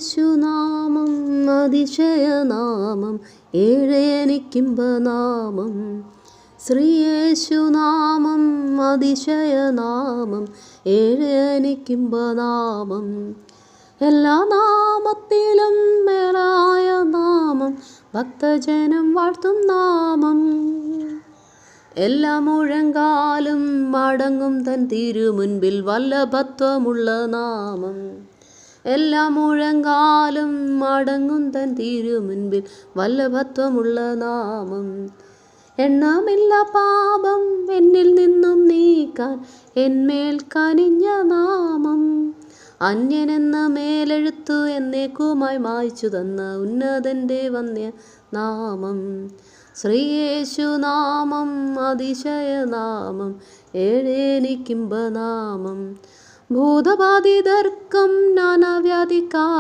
ശ്രീയേശുനാമം അതിശയനാമം ഏഴെനിക്കിമ്പനാമം. ശ്രീയേശുനാമം അതിശയനാമം ഏഴെനിക്കിമ്പനാമം. എല്ലാ നാമത്തിലും മേലായ നാമം ഭക്തജനം വാഴ്ത്തും നാമം. എല്ലാ മുഴങ്കാലും മടങ്ങും തൻ തിരുമുൻപിൽ വല്ലഭത്വമുള്ള നാമം. എല്ലാ മുഴങ്കാലും മടങ്ങും തൻ തിരുമുൻപിൽ വല്ലഭത്വമുള്ള നാമം. എണ്ണമില്ല പാപം എന്നിൽ നിന്നും നീക്കാൻ എന്മേൽ കനിഞ്ഞ നാമം. അന്യനെന്ന മേലെഴുത്തു എന്നേക്കുമായി മായ്ച്ചു തന്ന ഉന്നതൻ്റെ വന്യ നാമം. ശ്രീയേശുനാമം അതിശയനാമം ഏഴെനിക്കിമ്പനാമം. ഭൂതബാധിതർക്കും നാനാവ്യാധിക്കാ